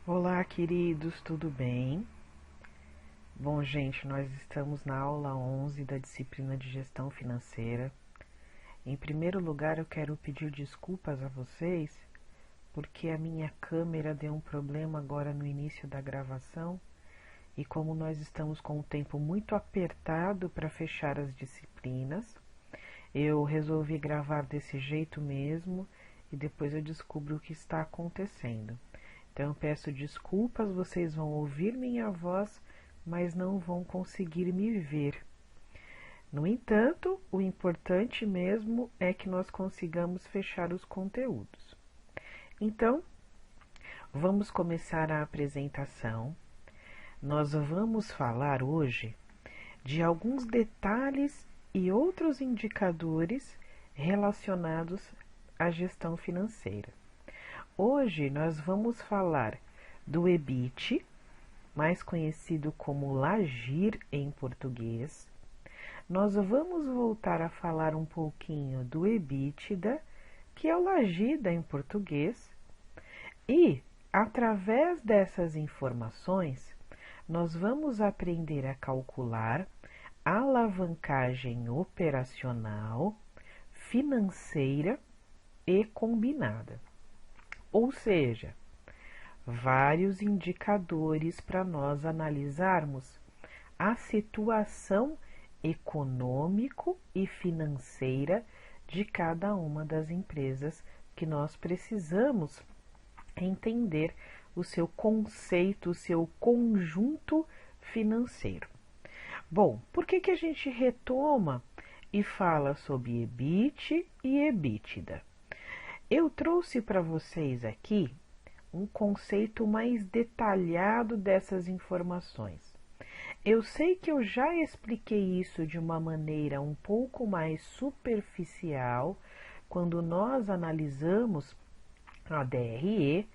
Olá, queridos, tudo bem? Bom, gente, nós estamos na aula 11 da disciplina de gestão financeira. Em primeiro lugar, eu quero pedir desculpas a vocês, porque a minha câmera deu um problema agora no início da gravação, e como nós estamos com o tempo muito apertado para fechar as disciplinas, eu resolvi gravar desse jeito mesmo, e depois eu descubro o que está acontecendo. Então eu peço desculpas, vocês vão ouvir minha voz, mas não vão conseguir me ver. No entanto, o importante mesmo é que nós consigamos fechar os conteúdos. Então, vamos começar a apresentação. Nós vamos falar hoje de alguns detalhes e outros indicadores relacionados à gestão financeira. Hoje nós vamos falar do EBIT, mais conhecido como LAGIR em português. Nós vamos voltar a falar um pouquinho do EBITDA, que é o LAGIDA em português. E, através dessas informações, nós vamos aprender a calcular a alavancagem operacional, financeira e combinada. Ou seja, vários indicadores para nós analisarmos a situação econômico e financeira de cada uma das empresas que nós precisamos entender o seu conceito, o seu conjunto financeiro. Bom, por que a gente retoma e fala sobre EBIT e EBITDA? Eu trouxe para vocês aqui um conceito mais detalhado dessas informações. Eu sei que eu já expliquei isso de uma maneira um pouco mais superficial quando nós analisamos a DRE,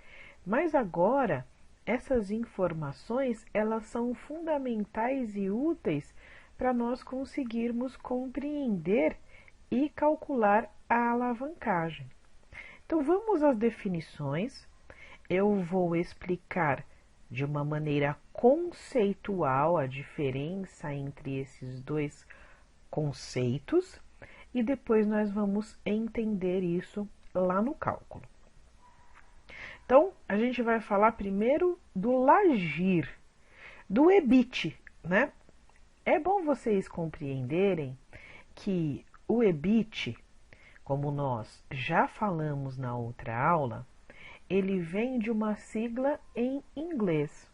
mas agora essas informações elas são fundamentais e úteis para nós conseguirmos compreender e calcular a alavancagem. Então vamos às definições. Eu vou explicar de uma maneira conceitual a diferença entre esses dois conceitos e depois nós vamos entender isso lá no cálculo. Então, a gente vai falar primeiro do LAGIR, do EBIT, né? É bom vocês compreenderem que o EBIT, como nós já falamos na outra aula, ele vem de uma sigla em inglês.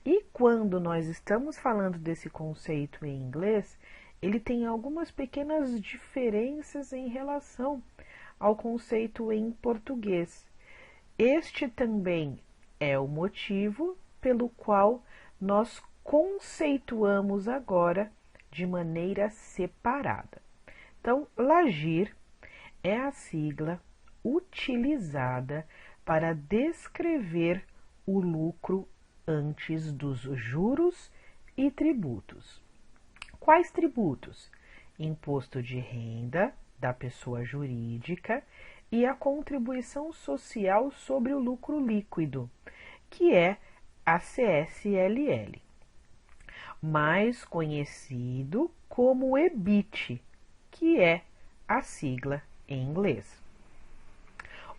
E quando nós estamos falando desse conceito em inglês, ele tem algumas pequenas diferenças em relação ao conceito em português. Este também é o motivo pelo qual nós conceituamos agora de maneira separada. Então, LAGIR é a sigla utilizada para descrever o lucro antes dos juros e tributos. Quais tributos? Imposto de renda da pessoa jurídica e a contribuição social sobre o lucro líquido, que é a CSLL, mais conhecido como EBIT, que é a sigla em inglês.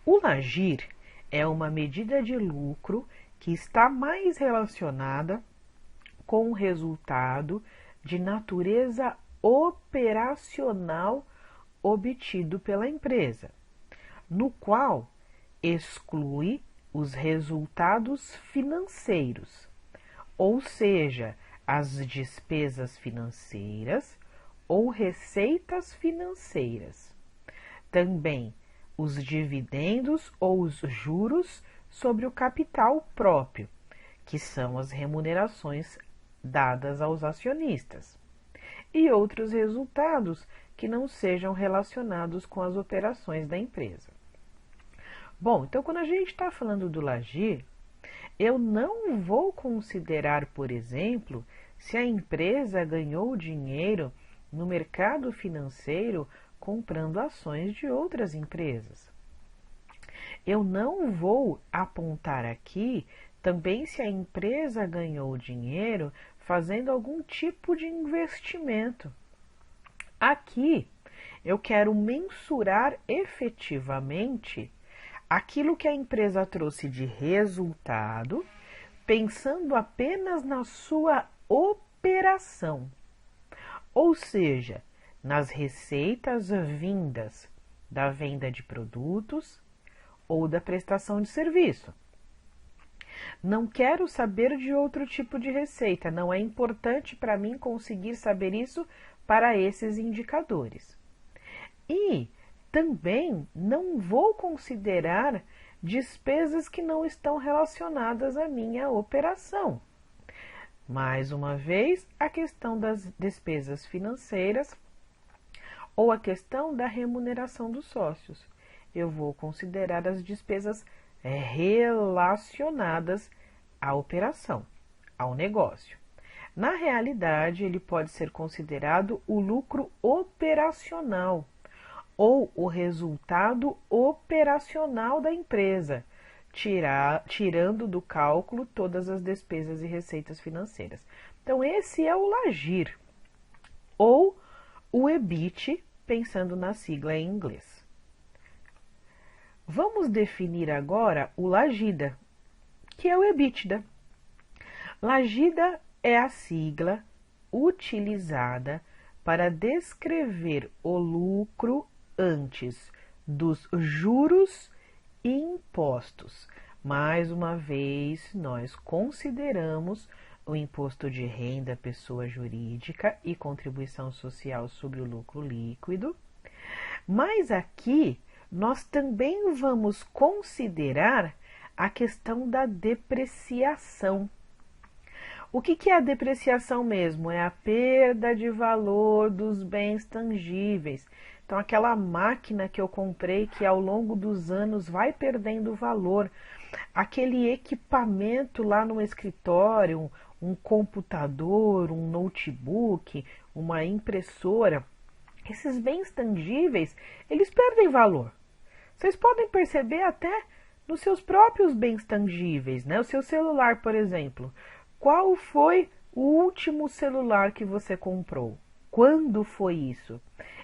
O LAGIR é uma medida de lucro que está mais relacionada com o resultado de natureza operacional obtido pela empresa, no qual exclui os resultados financeiros, ou seja, as despesas financeiras ou receitas financeiras. Também os dividendos ou os juros sobre o capital próprio, que são as remunerações dadas aos acionistas, e outros resultados que não sejam relacionados com as operações da empresa. Bom, então quando a gente está falando do LAGIR, eu não vou considerar, por exemplo, se a empresa ganhou dinheiro no mercado financeiro comprando ações de outras empresas. Eu não vou apontar aqui também se a empresa ganhou dinheiro fazendo algum tipo de investimento. Aqui eu quero mensurar efetivamente aquilo que a empresa trouxe de resultado, pensando apenas na sua operação, ou seja, nas receitas vindas da venda de produtos ou da prestação de serviço. Não quero saber de outro tipo de receita, não é importante para mim conseguir saber isso para esses indicadores. E também não vou considerar despesas que não estão relacionadas à minha operação. Mais uma vez, a questão das despesas financeiras ou a questão da remuneração dos sócios. Eu vou considerar as despesas relacionadas à operação, ao negócio. Na realidade, ele pode ser considerado o lucro operacional ou o resultado operacional da empresa, tirando do cálculo todas as despesas e receitas financeiras. Então, esse é o LAGIR, ou o EBIT, pensando na sigla em inglês. Vamos definir agora o LAGIDA, que é o EBITDA. LAGIDA é a sigla utilizada para descrever o lucro antes dos juros e impostos. Mais uma vez, nós consideramos o imposto de renda pessoa jurídica e contribuição social sobre o lucro líquido, mas aqui nós também vamos considerar a questão da depreciação. O que é a depreciação mesmo? É a perda de valor dos bens tangíveis. Então, aquela máquina que eu comprei que ao longo dos anos vai perdendo valor, aquele equipamento lá no escritório, um computador, um notebook, uma impressora, esses bens tangíveis, eles perdem valor. Vocês podem perceber até nos seus próprios bens tangíveis, né? O seu celular, por exemplo. Qual foi o último celular que você comprou? Quando foi isso?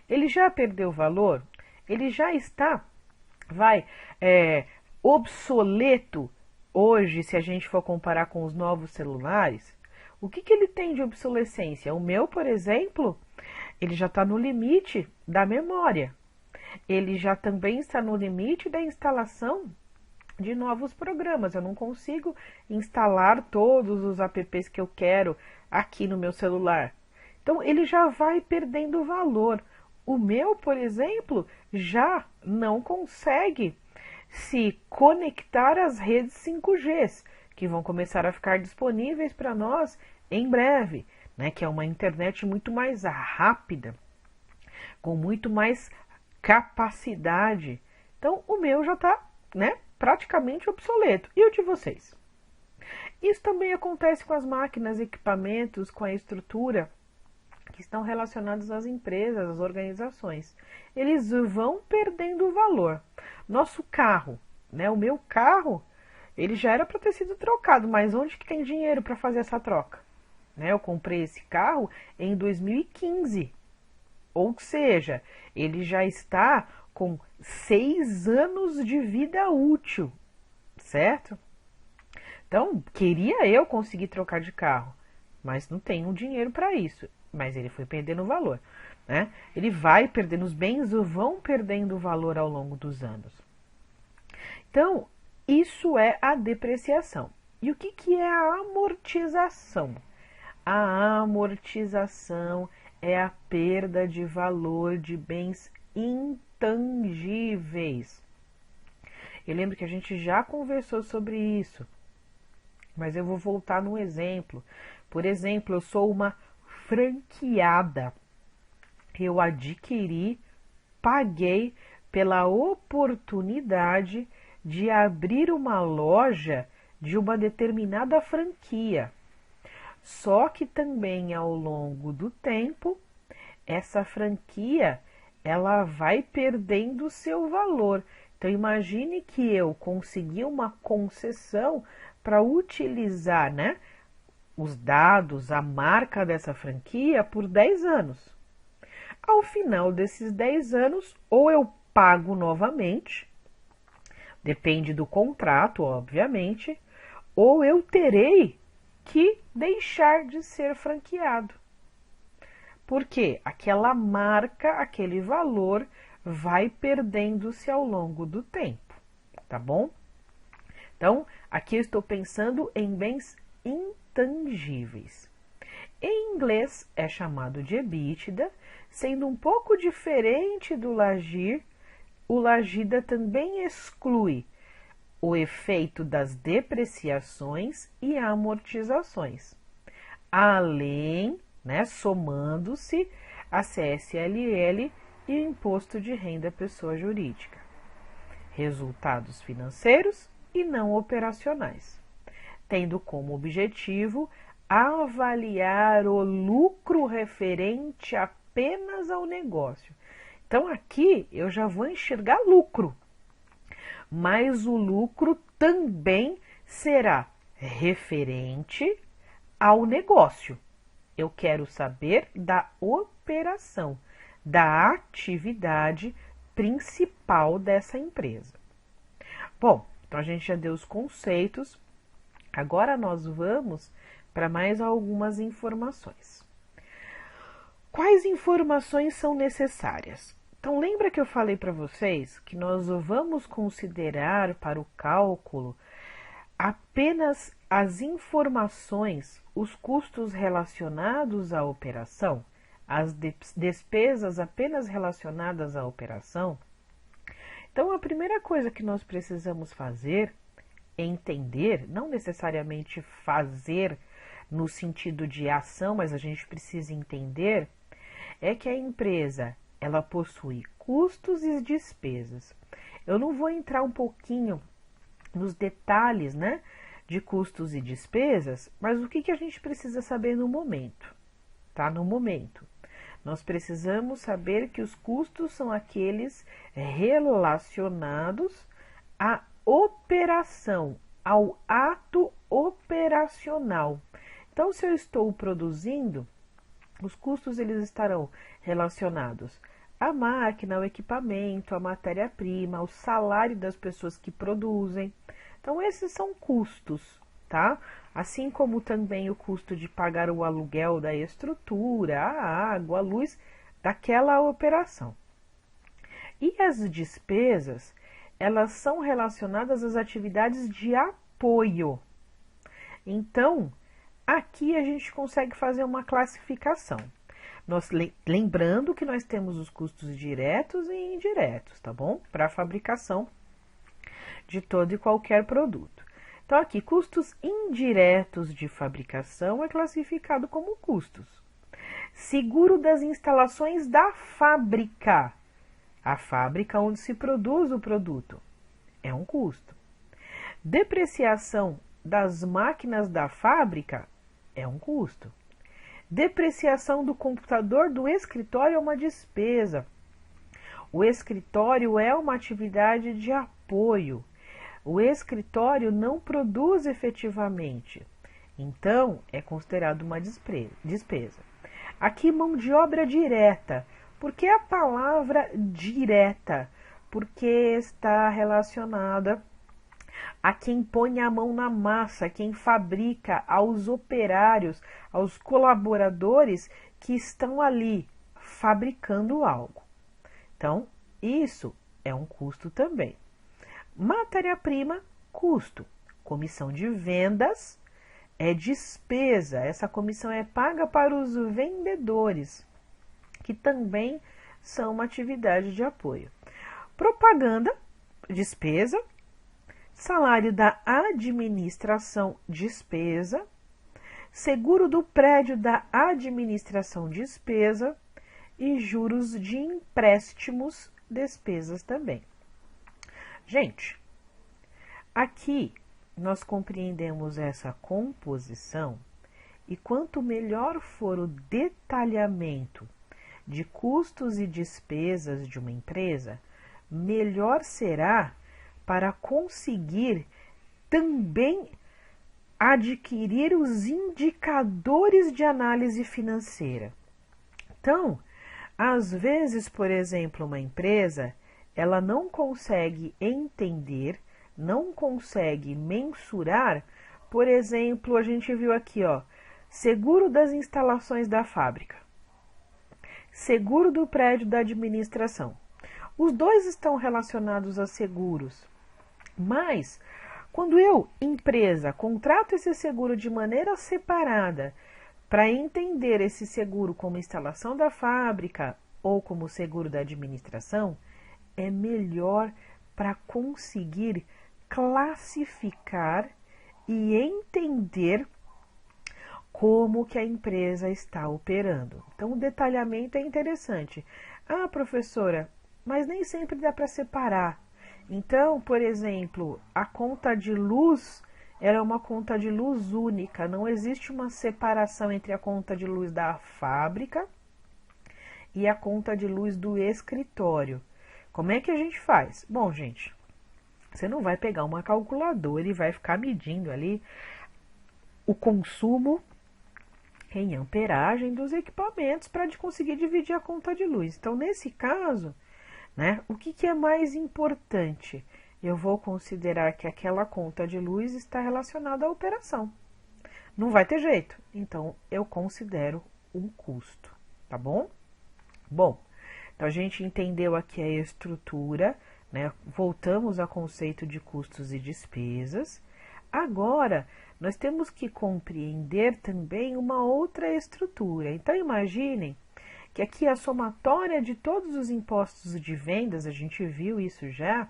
Ele já perdeu valor? Ele já está, obsoleto hoje, se a gente for comparar com os novos celulares? O que ele tem de obsolescência? O meu, por exemplo, ele já está no limite da memória. Ele já também está no limite da instalação de novos programas. Eu não consigo instalar todos os apps que eu quero aqui no meu celular. Então, ele já vai perdendo valor. O meu, por exemplo, já não consegue se conectar às redes 5G, que vão começar a ficar disponíveis para nós em breve, né? Que é uma internet muito mais rápida, com muito mais capacidade. Então, o meu já está, né, praticamente obsoleto. E o de vocês? Isso também acontece com as máquinas, equipamentos, com a estrutura que estão relacionados às empresas, às organizações. Eles vão perdendo valor. Nosso carro, né, o meu carro, ele já era para ter sido trocado, mas onde que tem dinheiro para fazer essa troca? Né, eu comprei esse carro em 2015. Ou seja, ele já está com 6 anos de vida útil, certo? Então, queria eu conseguir trocar de carro, mas não tenho dinheiro para isso. Mas ele foi perdendo valor, né? Ele vai perdendo, os bens vão perdendo valor ao longo dos anos. Então, isso é a depreciação. E o que é a amortização? A amortização é a perda de valor de bens intangíveis. Eu lembro que a gente já conversou sobre isso, mas eu vou voltar num exemplo. Por exemplo, eu sou uma franqueada. Eu adquiri, paguei pela oportunidade de abrir uma loja de uma determinada franquia. Só que também ao longo do tempo, essa franquia ela vai perdendo seu valor. Então, imagine que eu consegui uma concessão para utilizar, né, os dados, a marca dessa franquia por 10 anos. Ao final desses 10 anos, ou eu pago novamente, depende do contrato, obviamente, ou eu terei que deixar de ser franqueado. Porque aquela marca, aquele valor, vai perdendo-se ao longo do tempo, tá bom? Então, aqui eu estou pensando em bens intangíveis. Em inglês é chamado de EBITDA, sendo um pouco diferente do LAGIR, o LAGIDA também exclui o efeito das depreciações e amortizações, além, né, somando-se a CSLL e o Imposto de Renda Pessoa Jurídica. Resultados financeiros e não operacionais, tendo como objetivo avaliar o lucro referente apenas ao negócio. Então aqui eu já vou enxergar lucro, mas o lucro também será referente ao negócio. Eu quero saber da operação, da atividade principal dessa empresa. Bom, então a gente já deu os conceitos, agora nós vamos para mais algumas informações. Quais informações são necessárias? Então, lembra que eu falei para vocês que nós vamos considerar para o cálculo apenas as informações, os custos relacionados à operação, as despesas apenas relacionadas à operação? Então, a primeira coisa que nós precisamos fazer é entender, não necessariamente fazer no sentido de ação, mas a gente precisa entender, é que a empresa, ela possui custos e despesas. Eu não vou entrar um pouquinho nos detalhes, né, de custos e despesas, mas o que a gente precisa saber no momento, tá? No momento, nós precisamos saber que os custos são aqueles relacionados à operação, ao ato operacional. Então, se eu estou produzindo, os custos eles estarão relacionados à máquina, ao equipamento, à matéria-prima, ao salário das pessoas que produzem. Então, esses são custos, tá? Assim como também o custo de pagar o aluguel da estrutura, a água, a luz daquela operação. E as despesas, elas são relacionadas às atividades de apoio. Então, aqui a gente consegue fazer uma classificação. Lembrando que nós temos os custos diretos e indiretos, tá bom? Para a fabricação de todo e qualquer produto. Então, aqui, custos indiretos de fabricação é classificado como custos. Seguro das instalações da fábrica. A fábrica onde se produz o produto é um custo. Depreciação das máquinas da fábrica é um custo. Depreciação do computador do escritório é uma despesa. O escritório é uma atividade de apoio. O escritório não produz efetivamente, então é considerado uma despesa. Aqui, mão de obra direta. Por que a palavra direta? Porque está relacionada a quem põe a mão na massa, quem fabrica, aos operários, aos colaboradores que estão ali fabricando algo. Então, isso é um custo também. Matéria-prima, custo. Comissão de vendas é despesa. Essa comissão é paga para os vendedores, que também são uma atividade de apoio. Propaganda, despesa. Salário da administração, despesa. Seguro do prédio da administração, despesa. E juros de empréstimos, despesas também. Gente, aqui nós compreendemos essa composição e quanto melhor for o detalhamento de custos e despesas de uma empresa, melhor será para conseguir também adquirir os indicadores de análise financeira. Então, às vezes, por exemplo, uma empresa, ela não consegue entender, não consegue mensurar, por exemplo, a gente viu aqui, ó, seguro das instalações da fábrica, seguro do prédio da administração. Os dois estão relacionados a seguros, mas quando eu, empresa, contrato esse seguro de maneira separada para entender esse seguro como instalação da fábrica ou como seguro da administração, é melhor para conseguir classificar e entender como que a empresa está operando. Então, o detalhamento é interessante. Ah, professora, mas nem sempre dá para separar. Então, por exemplo, a conta de luz era uma conta de luz única. Não existe uma separação entre a conta de luz da fábrica e a conta de luz do escritório. Como é que a gente faz? Bom, gente, você não vai pegar uma calculadora e vai ficar medindo ali o consumo em amperagem dos equipamentos para conseguir dividir a conta de luz. Então, nesse caso, né, o que é mais importante? Eu vou considerar que aquela conta de luz está relacionada à operação. Não vai ter jeito. Então, eu considero um custo, tá bom? Bom, então a gente entendeu aqui a estrutura, né? Voltamos ao conceito de custos e despesas. Agora, nós temos que compreender também uma outra estrutura. Então, imaginem que aqui a somatória de todos os impostos de vendas, a gente viu isso já,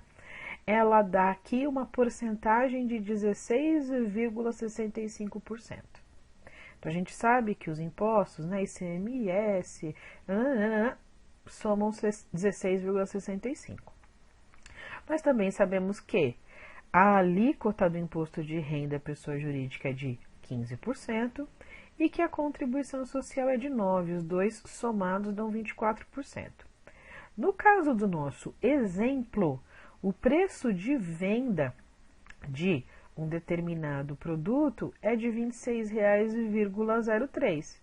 ela dá aqui uma porcentagem de 16,65%. Então, a gente sabe que os impostos, né, ICMS, somam 16,65%. Mas também sabemos que a alíquota do imposto de renda pessoa jurídica é de 15% e que a contribuição social é de 9%, os dois somados dão 24%. No caso do nosso exemplo, o preço de venda de um determinado produto é de R$ 26,03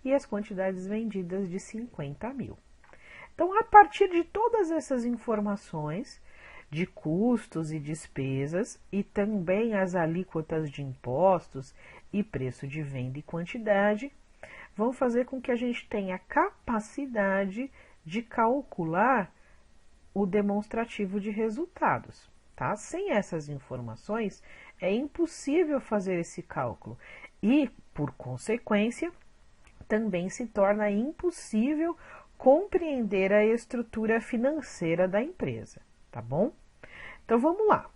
e as quantidades vendidas de 50 mil. Então, a partir de todas essas informações de custos e despesas e também as alíquotas de impostos e preço de venda e quantidade, vão fazer com que a gente tenha capacidade de calcular o demonstrativo de resultados, tá? Sem essas informações, é impossível fazer esse cálculo e, por consequência, também se torna impossível compreender a estrutura financeira da empresa, tá bom? Então, vamos lá.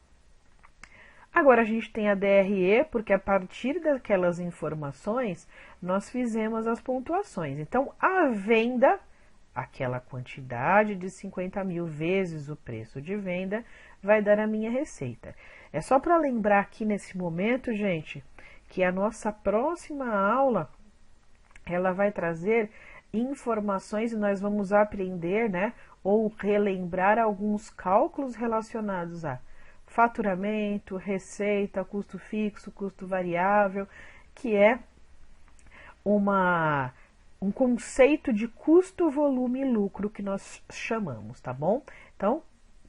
Agora, a gente tem a DRE, porque a partir daquelas informações, nós fizemos as pontuações. Então, a venda, aquela quantidade de 50 mil vezes o preço de venda, vai dar a minha receita. É só para lembrar aqui nesse momento, gente, que a nossa próxima aula, ela vai trazer informações e nós vamos aprender, né, ou relembrar alguns cálculos relacionados a faturamento, receita, custo fixo, custo variável, que é um conceito de custo, volume e lucro que nós chamamos, tá bom? Então,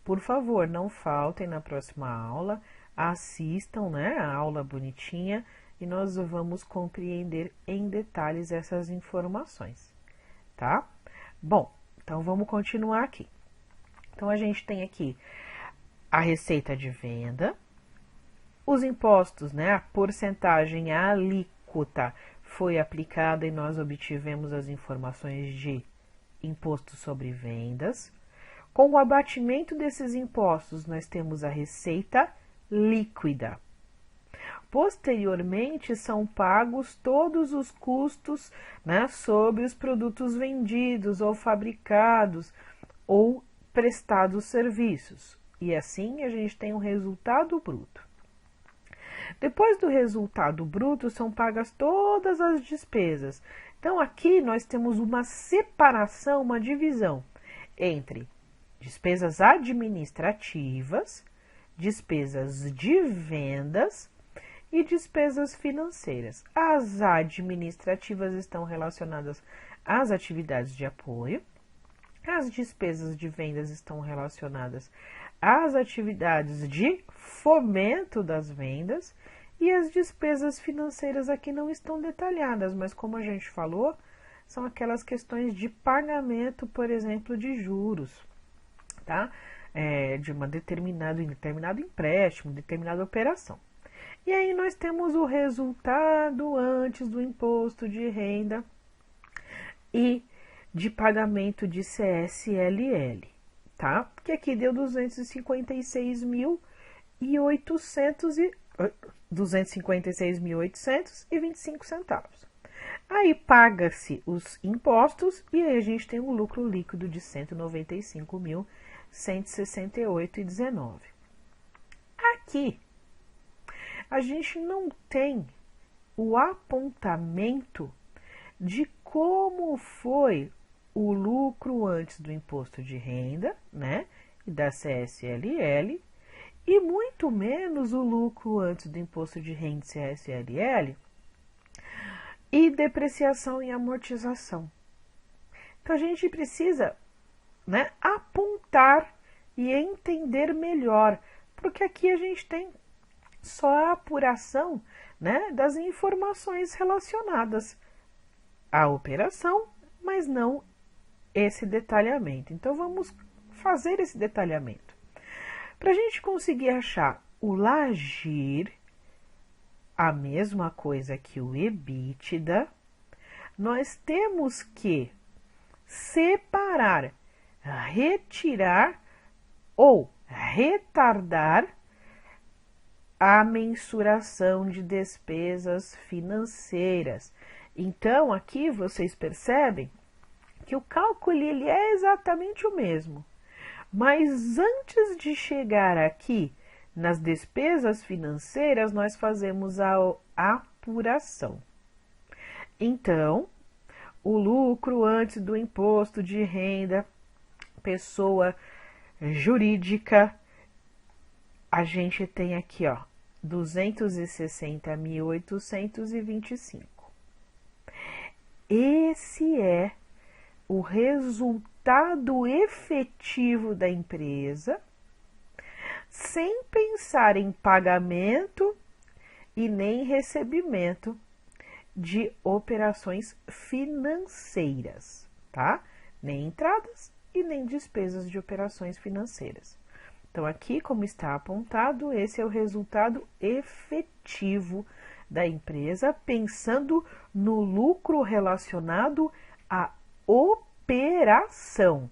por favor, não faltem na próxima aula, assistam, né, a aula bonitinha e nós vamos compreender em detalhes essas informações, tá? Bom, então vamos continuar aqui. Então, a gente tem aqui a receita de venda, os impostos, né, a porcentagem, a alíquota foi aplicada e nós obtivemos as informações de imposto sobre vendas. Com o abatimento desses impostos, nós temos a receita líquida. Posteriormente, são pagos todos os custos, né, sobre os produtos vendidos ou fabricados ou prestados serviços. E assim a gente tem um resultado bruto. Depois do resultado bruto, são pagas todas as despesas. Então, aqui nós temos uma separação, uma divisão entre despesas administrativas, despesas de vendas e despesas financeiras. As administrativas estão relacionadas às atividades de apoio, as despesas de vendas estão relacionadas às atividades de fomento das vendas e as despesas financeiras aqui não estão detalhadas, mas como a gente falou, são aquelas questões de pagamento, por exemplo, de juros, tá? De um determinado empréstimo, determinada operação. E aí nós temos o resultado antes do imposto de renda e de pagamento de CSLL, tá? Que aqui deu 256.825 centavos. Aí paga-se os impostos e aí a gente tem um lucro líquido de 195.168,19. Aqui a gente não tem o apontamento de como foi o lucro antes do imposto de renda, né, e da CSLL, e muito menos o lucro antes do imposto de renda e CSLL e depreciação e amortização. Então a gente precisa, né, apontar e entender melhor, porque aqui a gente tem só a apuração, né, das informações relacionadas à operação, mas não esse detalhamento. Então vamos fazer esse detalhamento. Para a gente conseguir achar o LAGIR, a mesma coisa que o EBITDA, nós temos que separar, retirar ou retardar a mensuração de despesas financeiras. Então, aqui vocês percebem que o cálculo ele é exatamente o mesmo. Mas antes de chegar aqui nas despesas financeiras, nós fazemos a apuração. Então, o lucro antes do imposto de renda, pessoa jurídica, a gente tem aqui, ó, 260.825. Esse é o resultado efetivo da empresa, sem pensar em pagamento e nem recebimento de operações financeiras, tá? Nem entradas e nem despesas de operações financeiras. Então, aqui, como está apontado, esse é o resultado efetivo da empresa, pensando no lucro relacionado à operação,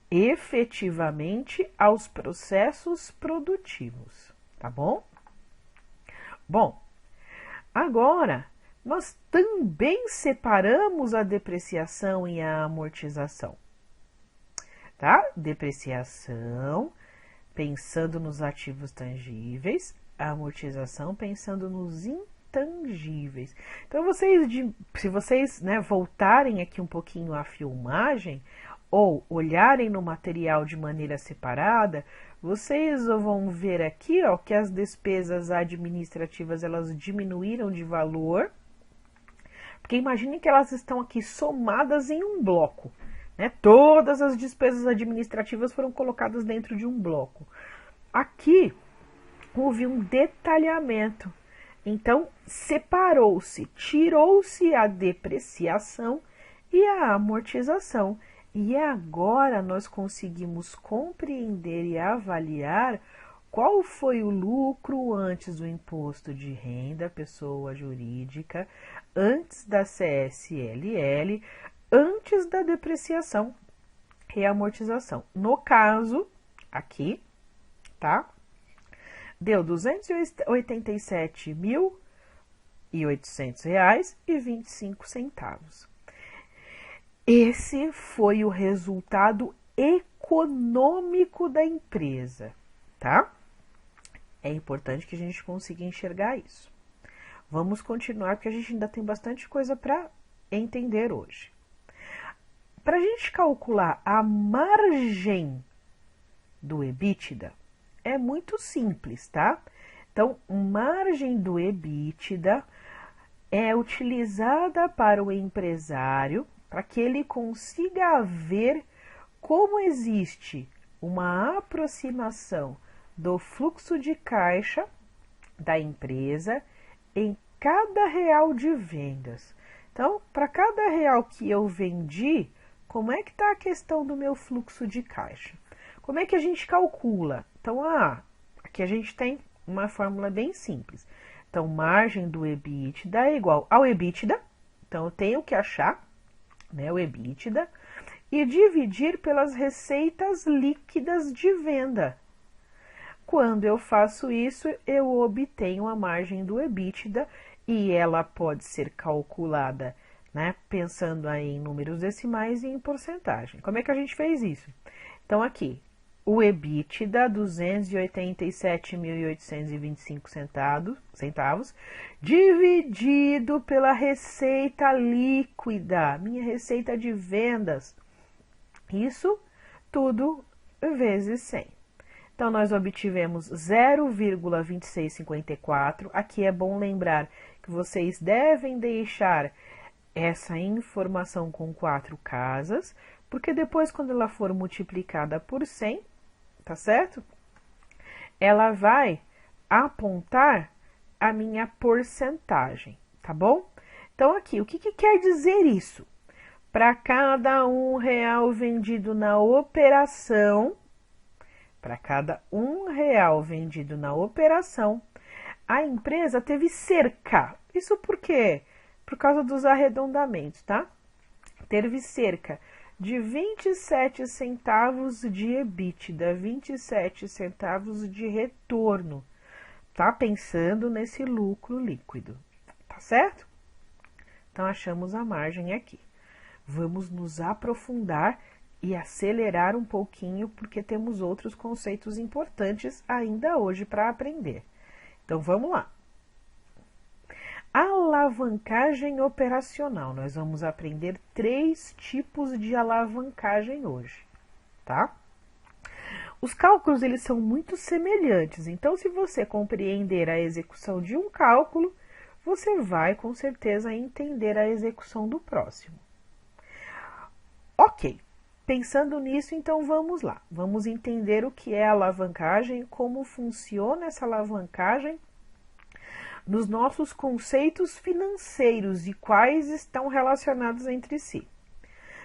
efetivamente aos processos produtivos, tá bom? Bom, agora nós também separamos a depreciação e a amortização. Tá? Depreciação, pensando nos ativos tangíveis, a amortização, pensando nos intangíveis. Então, se vocês, né, voltarem aqui um pouquinho à filmagem, ou olharem no material de maneira separada, vocês vão ver aqui, ó, que as despesas administrativas, elas diminuíram de valor, porque imaginem que elas estão aqui somadas em um bloco. Né? Todas as despesas administrativas foram colocadas dentro de um bloco. Aqui houve um detalhamento. Então, separou-se, tirou-se a depreciação e a amortização. E agora nós conseguimos compreender e avaliar qual foi o lucro antes do imposto de renda, pessoa jurídica, antes da CSLL, antes da depreciação e amortização. No caso, aqui, tá? Deu R$ 287.800,25. Esse foi o resultado econômico da empresa, tá? É importante que a gente consiga enxergar isso. Vamos continuar, porque a gente ainda tem bastante coisa para entender hoje. para a gente calcular a margem do EBITDA, é muito simples, tá? Então, margem do EBITDA é utilizada para o empresário para que ele consiga ver como existe uma aproximação do fluxo de caixa da empresa em cada real de vendas. Então, para cada real que eu vendi, como é que está a questão do meu fluxo de caixa? Como é que a gente calcula? Então, aqui a gente tem uma fórmula bem simples. Então, margem do EBITDA é igual ao EBITDA. Então, eu tenho que achar, né, o EBITDA e dividir pelas receitas líquidas de venda. Quando eu faço isso, eu obtenho a margem do EBITDA e ela pode ser calculada, né, pensando aí em números decimais e em porcentagem. Como é que a gente fez isso? Então, aqui, o EBITDA, R$ 287.825 centavos, dividido pela receita líquida, minha receita de vendas. Isso tudo vezes 100. Então, nós obtivemos 0,2654. Aqui é bom lembrar que vocês devem deixar essa informação com 4 casas, porque depois, quando ela for multiplicada por 100, tá certo? Ela vai apontar a minha porcentagem, tá bom? Então, aqui, o que quer dizer isso? Para cada R$ 1 vendido na operação, a empresa teve cerca. Isso por quê? Por causa dos arredondamentos, tá? Teve cerca de 27 centavos de EBITDA, 27 centavos de retorno. Tá pensando nesse lucro líquido, tá certo? Então, achamos a margem aqui. Vamos nos aprofundar e acelerar um pouquinho, porque temos outros conceitos importantes ainda hoje para aprender. Então, vamos lá. Alavancagem operacional. Nós vamos aprender 3 tipos de alavancagem hoje, tá? Os cálculos, eles são muito semelhantes. Então, se você compreender a execução de um cálculo, você vai, com certeza, entender a execução do próximo. Ok. Pensando nisso, então, vamos lá. Vamos entender o que é alavancagem, como funciona essa alavancagem nos nossos conceitos financeiros e quais estão relacionados entre si.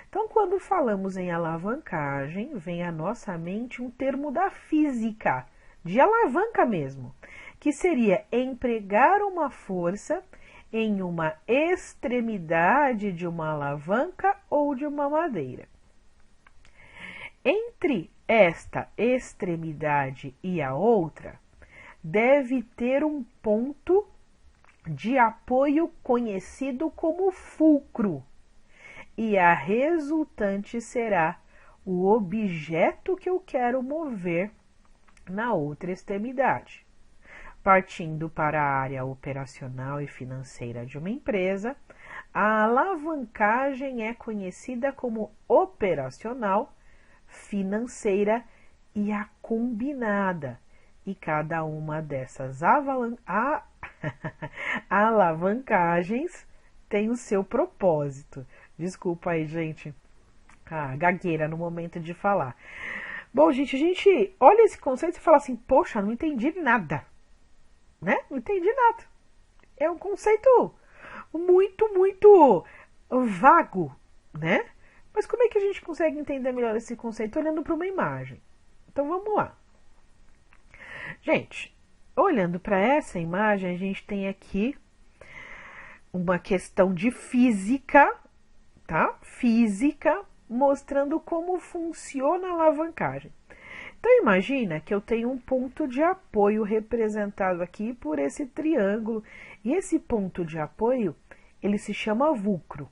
Então, quando falamos em alavancagem, vem à nossa mente um termo da física, de alavanca mesmo, que seria empregar uma força em uma extremidade de uma alavanca ou de uma madeira. Entre esta extremidade e a outra, deve ter um ponto de apoio conhecido como fulcro, e a resultante será o objeto que eu quero mover na outra extremidade. Partindo para a área operacional e financeira de uma empresa, a alavancagem é conhecida como operacional, financeira e a combinada. E cada uma dessas alavancagens tem o seu propósito. Desculpa aí, gente. Gagueira no momento de falar. Bom, gente, a gente olha esse conceito e fala assim, poxa, não entendi nada. Né? Não entendi nada. É um conceito muito vago, né? Mas como é que a gente consegue entender melhor esse conceito olhando para uma imagem? Então, vamos lá. Gente, olhando para essa imagem, a gente tem aqui uma questão de física, tá? Física, mostrando como funciona a alavancagem. Então, imagina que eu tenho um ponto de apoio representado aqui por esse triângulo. E esse ponto de apoio, ele se chama vulcro,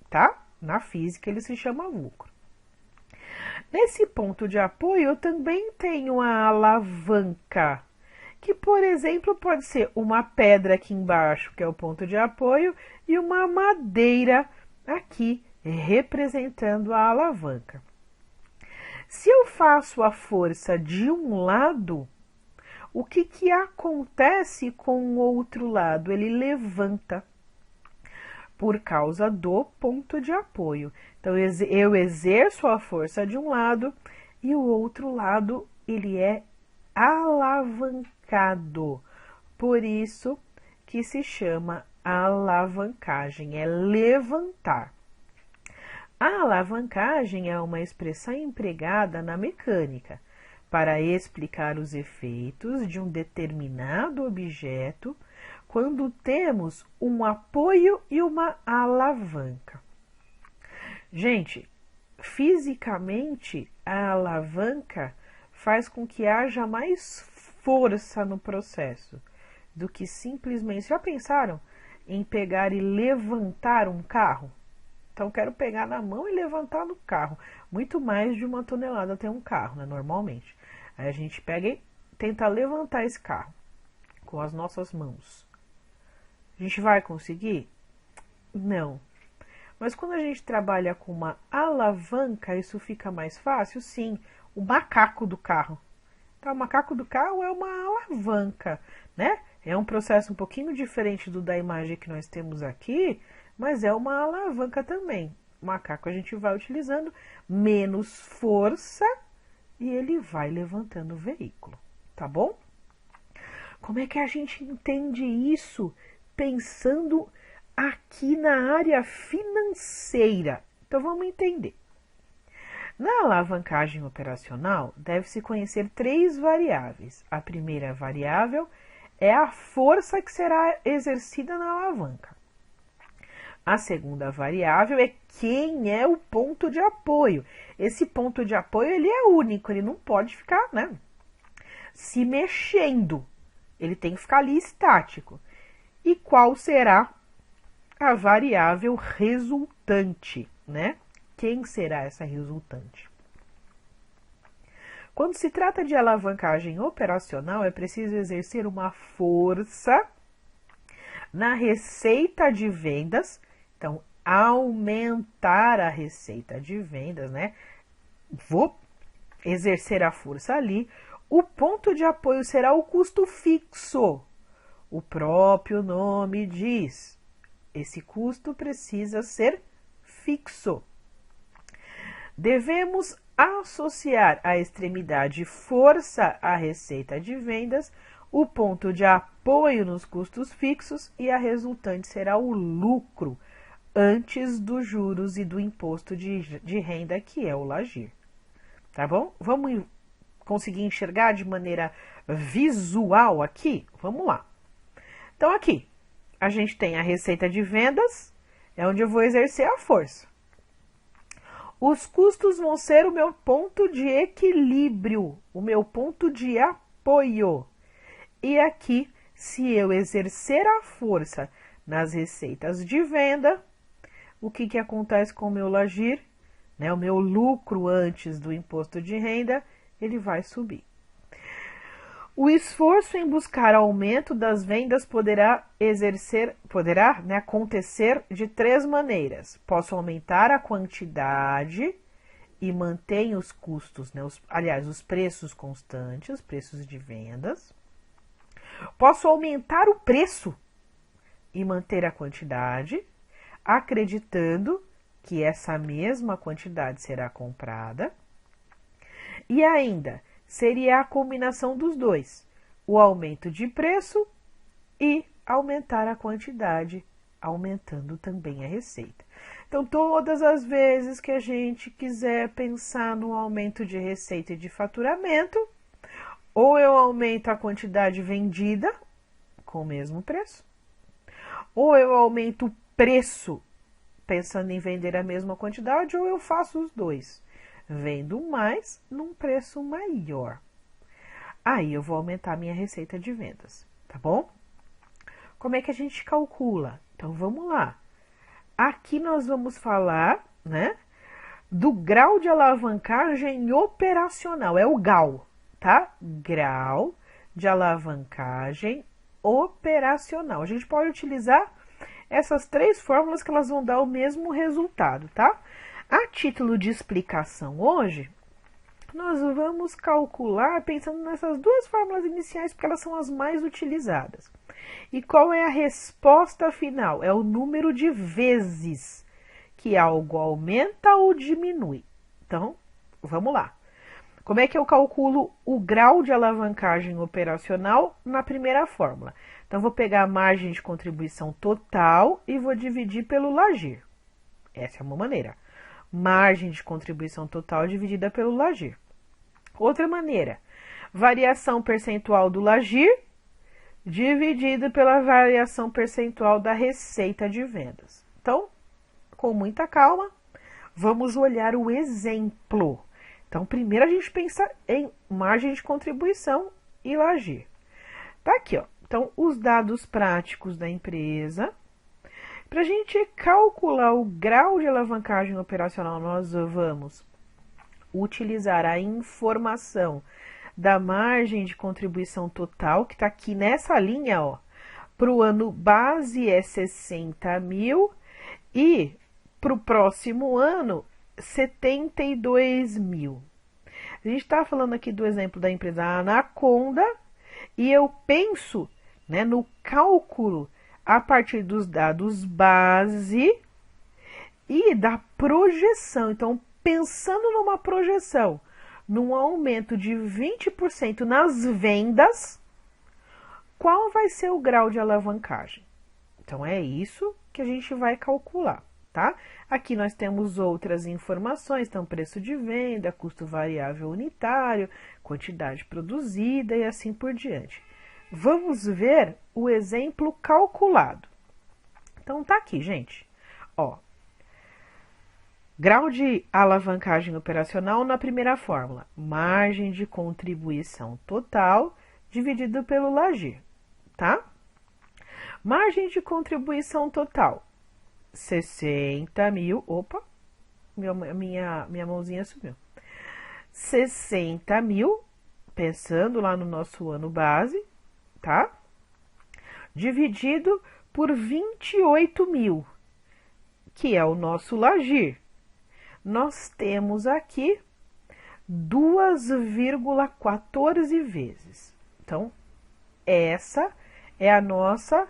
tá? Na física, ele se chama vulcro. Nesse ponto de apoio, eu também tenho a alavanca, que, por exemplo, pode ser uma pedra aqui embaixo, que é o ponto de apoio, e uma madeira aqui, representando a alavanca. Se eu faço a força de um lado, o que acontece com o outro lado? Ele levanta por causa do ponto de apoio. Então, eu exerço a força de um lado e o outro lado, ele é alavancado. Por isso que se chama alavancagem, é levantar. A alavancagem é uma expressão empregada na mecânica para explicar os efeitos de um determinado objeto quando temos um apoio e uma alavanca. Gente, fisicamente, a alavanca faz com que haja mais força no processo do que simplesmente... Já pensaram em pegar e levantar um carro? Então, quero pegar na mão e levantar no carro. Muito mais de 1 tonelada tem um carro, né, normalmente. Aí a gente pega e tenta levantar esse carro com as nossas mãos. A gente vai conseguir? Não. Mas quando a gente trabalha com uma alavanca, isso fica mais fácil? Sim. O macaco do carro. Então, o macaco do carro é uma alavanca, né? É um processo um pouquinho diferente do da imagem que nós temos aqui, mas é uma alavanca também. O macaco a gente vai utilizando menos força e ele vai levantando o veículo, tá bom? Como é que a gente entende isso pensando aqui na área financeira? Então vamos entender. Na alavancagem operacional, deve-se conhecer 3 variáveis. A primeira variável é a força que será exercida na alavanca. A segunda variável é quem é o ponto de apoio. Esse ponto de apoio ele é único, ele não pode ficar, né, se mexendo. Ele tem que ficar ali estático. E qual será a variável resultante, né? Quem será essa resultante? Quando se trata de alavancagem operacional, é preciso exercer uma força na receita de vendas. Então, aumentar a receita de vendas, né? Vou exercer a força ali. O ponto de apoio será o custo fixo. O próprio nome diz. Esse custo precisa ser fixo. Devemos associar a extremidade força à receita de vendas, o ponto de apoio nos custos fixos e a resultante será o lucro antes dos juros e do imposto de renda, que é o LAGIR. Tá bom? Vamos conseguir enxergar de maneira visual aqui? Vamos lá. Então, aqui, a gente tem a receita de vendas, é onde eu vou exercer a força. Os custos vão ser o meu ponto de equilíbrio, o meu ponto de apoio. E aqui, se eu exercer a força nas receitas de venda, o que acontece com o meu LAGIR? Né, o meu lucro antes do imposto de renda, ele vai subir. O esforço em buscar aumento das vendas poderá acontecer de 3 maneiras. Posso aumentar a quantidade e manter os custos, né, os preços constantes, preços de vendas. Posso aumentar o preço e manter a quantidade, acreditando que essa mesma quantidade será comprada. E ainda, seria a combinação dos dois, o aumento de preço e aumentar a quantidade, aumentando também a receita. Então, todas as vezes que a gente quiser pensar no aumento de receita e de faturamento, ou eu aumento a quantidade vendida com o mesmo preço, ou eu aumento o preço pensando em vender a mesma quantidade, ou eu faço os dois. Vendo mais num preço maior. Aí eu vou aumentar minha receita de vendas, tá bom? Como é que a gente calcula? Então vamos lá. Aqui nós vamos falar, né, do grau de alavancagem operacional, é o GAU, tá? Grau de alavancagem operacional. A gente pode utilizar essas três fórmulas que elas vão dar o mesmo resultado, tá? A título de explicação hoje, nós vamos calcular pensando nessas duas fórmulas iniciais, porque elas são as mais utilizadas. E qual é a resposta final? É o número de vezes que algo aumenta ou diminui. Então, vamos lá. Como é que eu calculo o grau de alavancagem operacional na primeira fórmula? Então, vou pegar a margem de contribuição total e vou dividir pelo LAGIR. Essa é uma maneira. Margem de contribuição total dividida pelo LAGIR. Outra maneira, variação percentual do LAGIR dividido pela variação percentual da receita de vendas. Então, com muita calma, vamos olhar o exemplo. Então, primeiro a gente pensa em margem de contribuição e LAGIR. Tá aqui, ó. Então, os dados práticos da empresa. Para a gente calcular o grau de alavancagem operacional, nós vamos utilizar a informação da margem de contribuição total, que está aqui nessa linha, ó. Para o ano base é 60 mil e para o próximo ano 72 mil. A gente está falando aqui do exemplo da empresa Anaconda e eu penso, né, no cálculo a partir dos dados base e da projeção. Então, pensando numa projeção, num aumento de 20% nas vendas, qual vai ser o grau de alavancagem? Então, é isso que a gente vai calcular, tá? Aqui nós temos outras informações, então preço de venda, custo variável unitário, quantidade produzida e assim por diante. Vamos ver o exemplo calculado. Então, tá aqui, gente. Ó, grau de alavancagem operacional na primeira fórmula. Margem de contribuição total dividido pelo LAGIR, tá? Margem de contribuição total, 60 mil. Opa, minha mãozinha sumiu. 60 mil, pensando lá no nosso ano base, tá? Dividido por 28 mil, que é o nosso LAGIR. Nós temos aqui 2,14 vezes. Então, essa é a nossa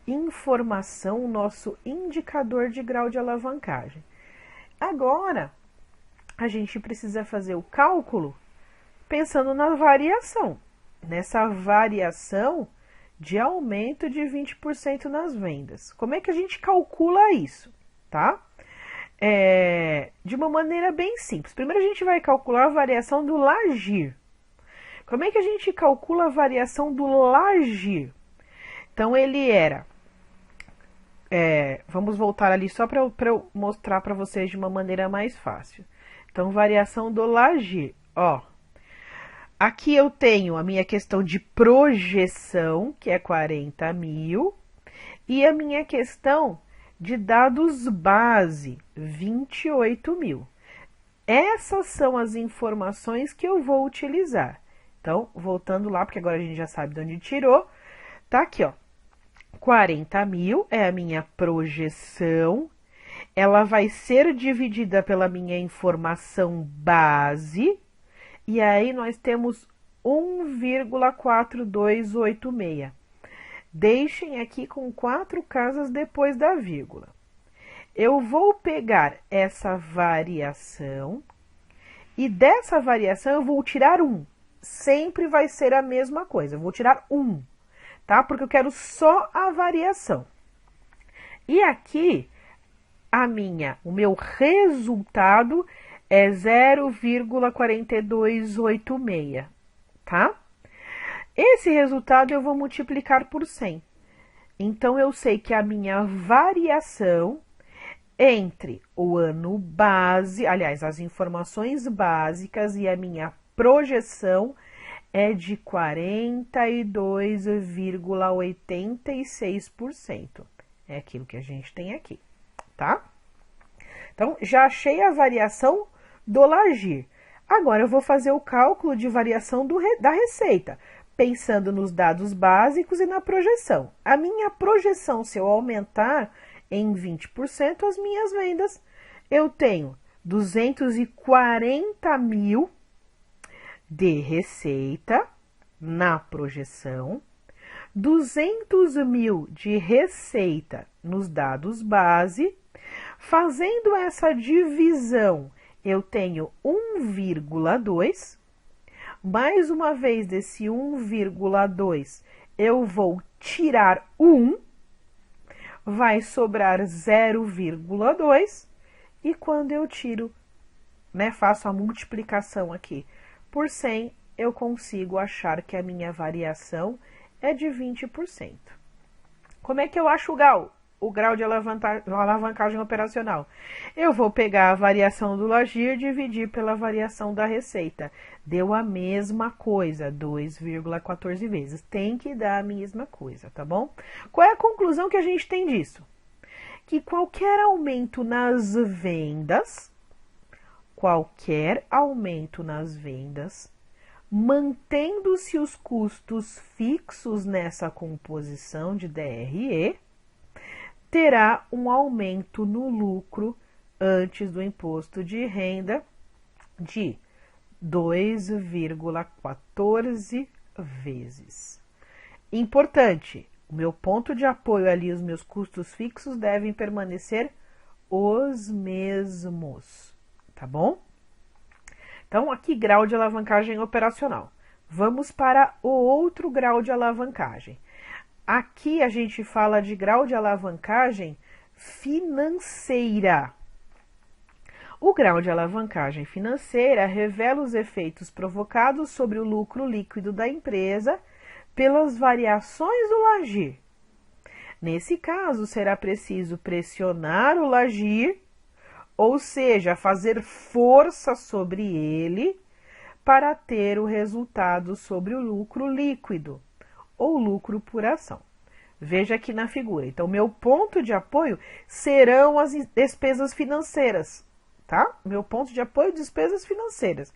informação, o nosso indicador de grau de alavancagem. Agora, a gente precisa fazer o cálculo pensando na variação, nessa variação de aumento de 20% nas vendas. Como é que a gente calcula isso, tá? De uma maneira bem simples. Primeiro a gente vai calcular a variação do LAGIR. Como é que a gente calcula a variação do LAGIR? Então, ele era... vamos voltar ali só para eu mostrar para vocês de uma maneira mais fácil. Então, variação do LAGIR. Ó, aqui eu tenho a minha questão de projeção, que é 40 mil, e a minha questão de dados base, 28 mil. Essas são as informações que eu vou utilizar. Então, voltando lá, porque agora a gente já sabe de onde tirou, tá aqui, ó. 40 mil é a minha projeção, ela vai ser dividida pela minha informação base, e aí nós temos 1,4286. Deixem aqui com 4 casas depois da vírgula. Eu vou pegar essa variação e dessa variação eu vou tirar 1. Sempre vai ser a mesma coisa, eu vou tirar 1, tá? Porque eu quero só a variação. E aqui, o meu resultado é 0,4286, tá? Esse resultado eu vou multiplicar por 100. Então, eu sei que a minha variação entre o ano base, aliás, as informações básicas e a minha projeção é de 42,86%. É aquilo que a gente tem aqui, tá? Então, já achei a variação do LAGIR. Agora, eu vou fazer o cálculo de variação da receita, pensando nos dados básicos e na projeção. A minha projeção, se eu aumentar, em 20% as minhas vendas. Eu tenho 240 mil de receita na projeção, 200 mil de receita nos dados base. Fazendo essa divisão, eu tenho 1,2. Mais uma vez desse 1,2, eu vou tirar 1. Vai sobrar 0,2. E quando eu tiro, né, faço a multiplicação aqui por 100, eu consigo achar que a minha variação é de 20%. Como é que eu acho o grau de alavancagem operacional? Eu vou pegar a variação do LAGIR e dividir pela variação da receita. Deu a mesma coisa, 2,14 vezes. Tem que dar a mesma coisa, tá bom? Qual é a conclusão que a gente tem disso? Que qualquer aumento nas vendas, mantendo-se os custos fixos nessa composição de DRE, terá um aumento no lucro antes do imposto de renda de 2,14 vezes. Importante, o meu ponto de apoio ali, os meus custos fixos devem permanecer os mesmos, tá bom? Então, aqui, grau de alavancagem operacional. Vamos para o outro grau de alavancagem. Aqui a gente fala de grau de alavancagem financeira. O grau de alavancagem financeira revela os efeitos provocados sobre o lucro líquido da empresa pelas variações do LAGIR. Nesse caso, será preciso pressionar o LAGIR, ou seja, fazer força sobre ele para ter o resultado sobre o lucro líquido ou lucro por ação. Veja aqui na figura. Então, meu ponto de apoio serão as despesas financeiras, tá? Meu ponto de apoio, despesas financeiras.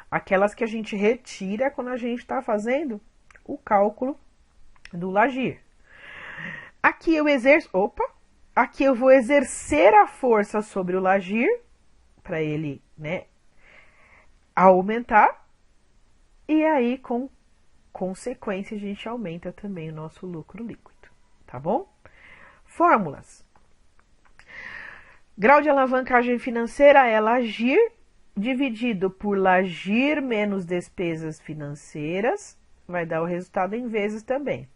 Aquelas que a gente retira quando a gente está fazendo o cálculo do LAGIR. Aqui eu aqui eu vou exercer a força sobre o LAGIR, para ele, né, aumentar, e aí, com consequência, a gente aumenta também o nosso lucro líquido, tá bom? Fórmulas. Grau de alavancagem financeira é LAGIR dividido por LAGIR menos despesas financeiras, vai dar o resultado em vezes também.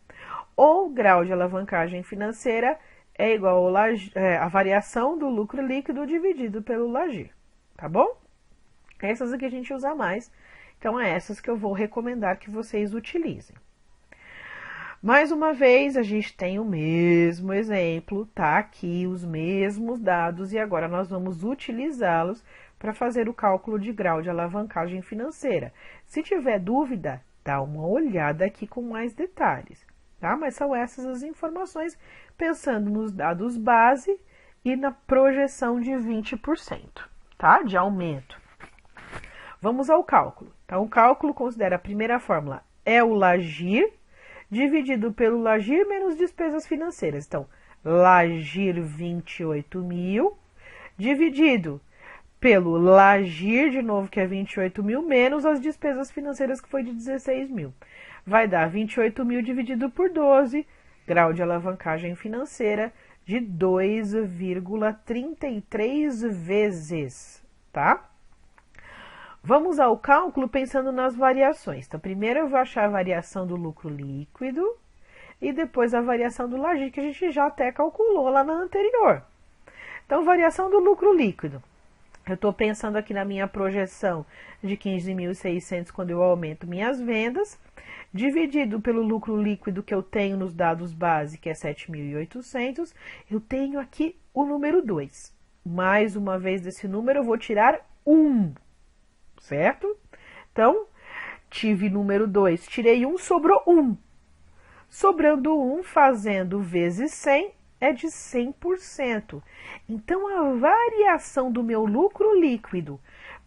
Ou grau de alavancagem financeira é igual a variação do lucro líquido dividido pelo LAGIR, tá bom? Essas aqui a gente usa mais, então é essas que eu vou recomendar que vocês utilizem. Mais uma vez, a gente tem o mesmo exemplo, tá aqui os mesmos dados e agora nós vamos utilizá-los para fazer o cálculo de grau de alavancagem financeira. Se tiver dúvida, dá uma olhada aqui com mais detalhes, tá? Mas são essas as informações, pensando nos dados base e na projeção de 20%, tá? De aumento. Vamos ao cálculo. Então, o cálculo considera a primeira fórmula, é o LAGIR, dividido pelo LAGIR menos despesas financeiras. Então, LAGIR 28 mil, dividido pelo LAGIR, de novo, que é 28 mil, menos as despesas financeiras, que foi de 16 mil. Vai dar 28 mil dividido por 12, grau de alavancagem financeira de 2,33 vezes, tá? Vamos ao cálculo pensando nas variações. Então, primeiro eu vou achar a variação do lucro líquido e depois a variação do LAGIR, que a gente já até calculou lá na anterior. Então, variação do lucro líquido. Eu estou pensando aqui na minha projeção de 15.600 quando eu aumento minhas vendas, dividido pelo lucro líquido que eu tenho nos dados base, que é 7.800, eu tenho aqui o número 2. Mais uma vez desse número eu vou tirar 1. Certo? Então, tive número 2, tirei 1, sobrou 1. Sobrando 1, fazendo vezes 100, é de 100%. Então, a variação do meu lucro líquido,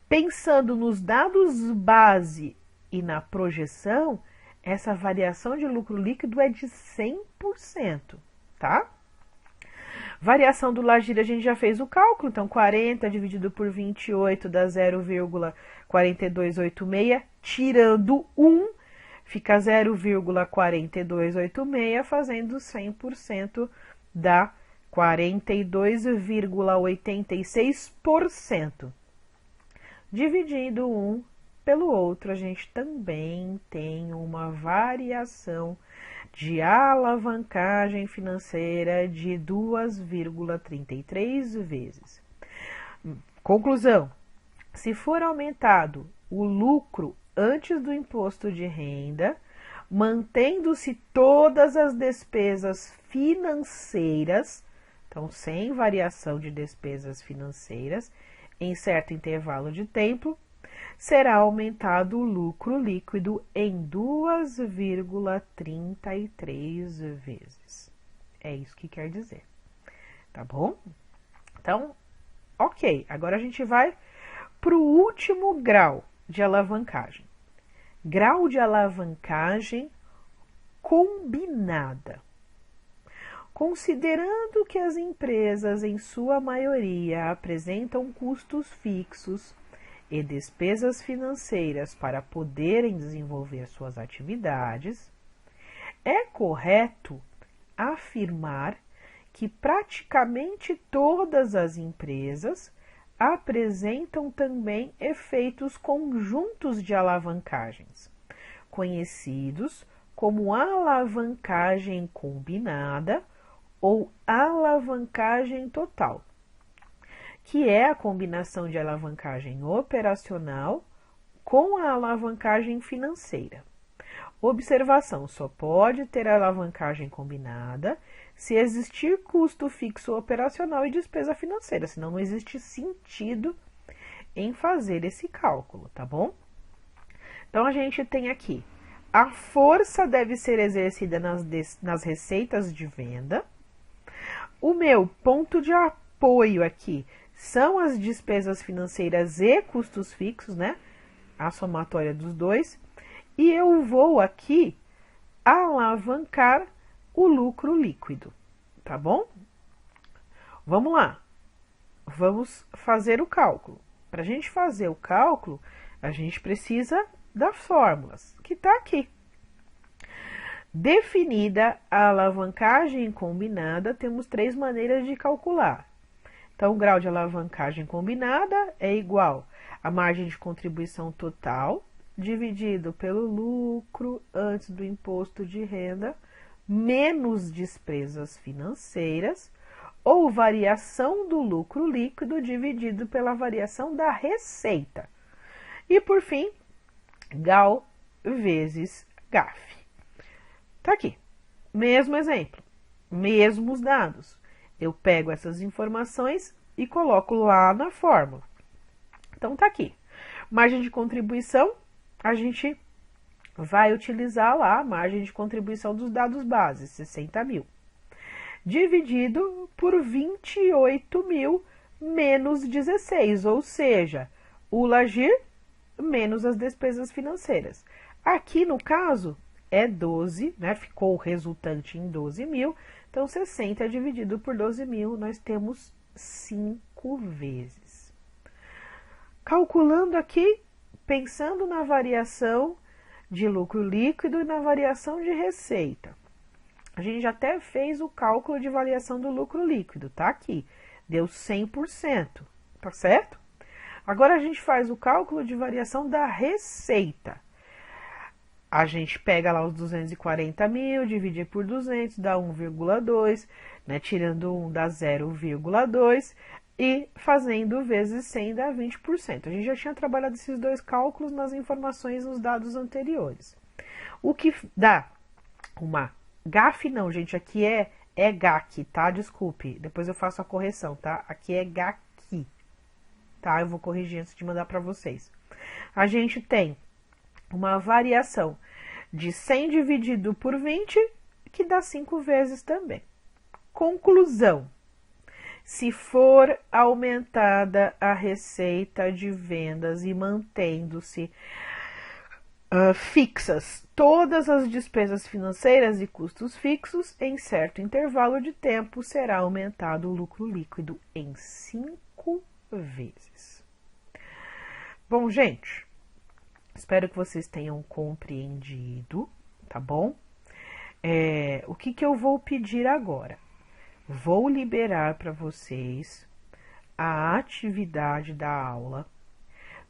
pensando nos dados base e na projeção, essa variação de lucro líquido é de 100%, tá? Variação do Lagir, a gente já fez o cálculo, então 40 dividido por 28 dá 0,4286, tirando 1, fica 0,4286, fazendo 100%, dá 42,86%. Dividindo um pelo outro, a gente também tem uma variação de alavancagem financeira de 2,33 vezes. Conclusão: se for aumentado o lucro antes do imposto de renda, mantendo-se todas as despesas financeiras, então sem variação de despesas financeiras, em certo intervalo de tempo, será aumentado o lucro líquido em 2,33 vezes. É isso que quer dizer, tá bom? Então, ok, agora a gente vai para o último grau de alavancagem. Grau de alavancagem combinada. Considerando que as empresas, em sua maioria, apresentam custos fixos e despesas financeiras para poderem desenvolver suas atividades, é correto afirmar que praticamente todas as empresas apresentam também efeitos conjuntos de alavancagens, conhecidos como alavancagem combinada ou alavancagem total, que é a combinação de alavancagem operacional com a alavancagem financeira. Observação: só pode ter alavancagem combinada se existir custo fixo operacional e despesa financeira, senão não existe sentido em fazer esse cálculo, tá bom? Então, a gente tem aqui: a força deve ser exercida nas receitas de venda. O meu ponto de apoio aqui são as despesas financeiras e custos fixos, né? A somatória dos dois. E eu vou aqui alavancar o lucro líquido, tá bom? Vamos lá. Vamos fazer o cálculo. Para a gente fazer o cálculo, a gente precisa das fórmulas, que está aqui. Definida a alavancagem combinada, temos 3 maneiras de calcular. Então, o grau de alavancagem combinada é igual a margem de contribuição total dividido pelo lucro antes do imposto de renda menos despesas financeiras, ou variação do lucro líquido dividido pela variação da receita. E, por fim, GAL vezes GAF. Tá aqui. Mesmo exemplo, mesmos dados. Eu pego essas informações e coloco lá na fórmula. Então, tá aqui. Margem de contribuição, a gente vai utilizar lá a margem de contribuição dos dados base, 60 mil. Dividido por 28 mil menos 16, ou seja, o Lagir menos as despesas financeiras. Aqui, no caso, é 12, né? Ficou o resultante em 12 mil. Então, 60 dividido por 12 mil, nós temos 5 vezes. Calculando aqui, pensando na variação de lucro líquido e na variação de receita. A gente já até fez o cálculo de variação do lucro líquido, tá aqui. Deu 100%, tá certo? Agora, a gente faz o cálculo de variação da receita. A gente pega lá os 240 mil, divide por 200, dá 1,2, né? Tirando 1 dá 0,2 e fazendo vezes 100 dá 20%. A gente já tinha trabalhado esses dois cálculos nas informações nos dados anteriores. O que dá uma GAF, não, gente, aqui é GAC, tá? Desculpe, depois eu faço a correção, tá? Aqui é GAC, tá? Eu vou corrigir antes de mandar para vocês. A gente tem uma variação de 100 dividido por 20, que dá 5 vezes também. Conclusão: se for aumentada a receita de vendas e mantendo-se fixas. Todas as despesas financeiras e custos fixos, em certo intervalo de tempo, será aumentado o lucro líquido em 5 vezes. Bom, gente, espero que vocês tenham compreendido, tá bom? O que eu vou pedir agora? Vou liberar para vocês a atividade da aula.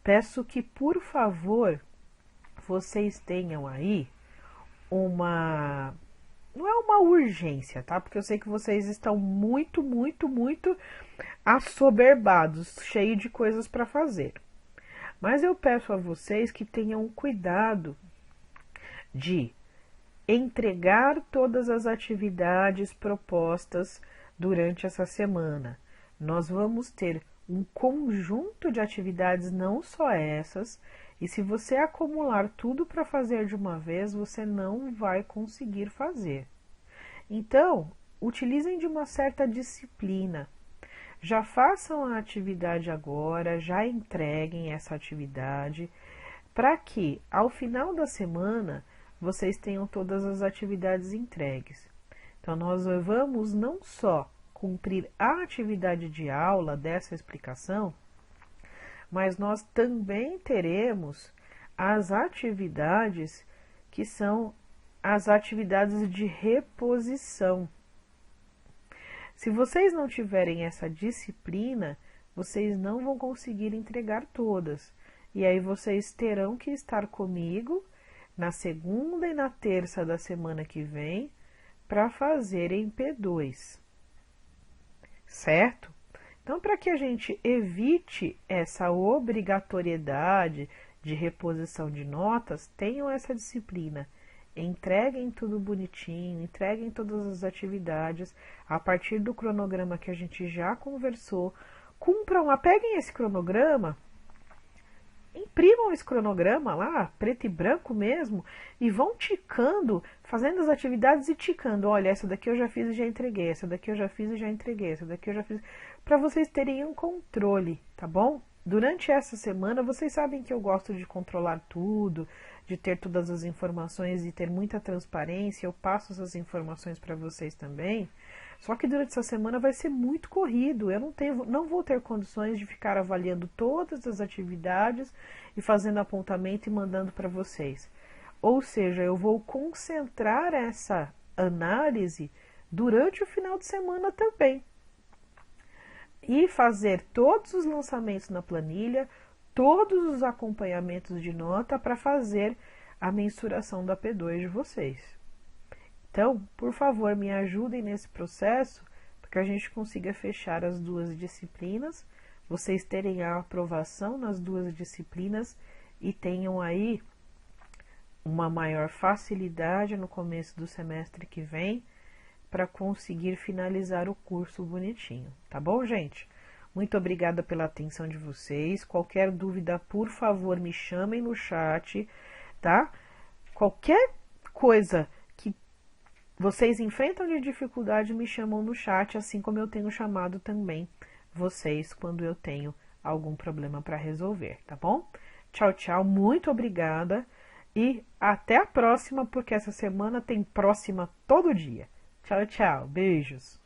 Peço que, por favor, vocês tenham aí não é uma urgência, tá? Porque eu sei que vocês estão muito assoberbados, cheios de coisas para fazer. Mas eu peço a vocês que tenham cuidado de entregar todas as atividades propostas durante essa semana. Nós vamos ter um conjunto de atividades, não só essas, e se você acumular tudo para fazer de uma vez, você não vai conseguir fazer. Então, utilizem de uma certa disciplina. Já façam a atividade agora, já entreguem essa atividade, para que ao final da semana vocês tenham todas as atividades entregues. Então, nós vamos não só cumprir a atividade de aula dessa explicação, mas nós também teremos as atividades que são as atividades de reposição. Se vocês não tiverem essa disciplina, vocês não vão conseguir entregar todas. E aí vocês terão que estar comigo na segunda e na terça da semana que vem para fazerem P2. Certo? Então, para que a gente evite essa obrigatoriedade de reposição de notas, tenham essa disciplina. Entreguem tudo bonitinho, entreguem todas as atividades a partir do cronograma que a gente já conversou. Peguem esse cronograma, imprimam esse cronograma lá, preto e branco mesmo, e vão ticando, fazendo as atividades e ticando. Olha, essa daqui eu já fiz e já entreguei, essa daqui eu já fiz e já entreguei, essa daqui eu já fiz, para vocês terem um controle, tá bom? Durante essa semana, vocês sabem que eu gosto de controlar tudo, de ter todas as informações e ter muita transparência. Eu passo essas informações para vocês também. Só que durante essa semana vai ser muito corrido. Eu não vou ter condições de ficar avaliando todas as atividades e fazendo apontamento e mandando para vocês. Ou seja, eu vou concentrar essa análise durante o final de semana também. E fazer todos os lançamentos na planilha, todos os acompanhamentos de nota para fazer a mensuração da P2 de vocês. Então, por favor, me ajudem nesse processo, para que a gente consiga fechar as duas disciplinas, vocês terem a aprovação nas duas disciplinas e tenham aí uma maior facilidade no começo do semestre que vem para conseguir finalizar o curso bonitinho, tá bom, gente? Muito obrigada pela atenção de vocês. Qualquer dúvida, por favor, me chamem no chat, tá? Qualquer coisa que vocês enfrentam de dificuldade, me chamam no chat, assim como eu tenho chamado também vocês quando eu tenho algum problema para resolver, tá bom? Tchau, tchau, muito obrigada e até a próxima, porque essa semana tem próxima todo dia. Tchau, tchau, beijos!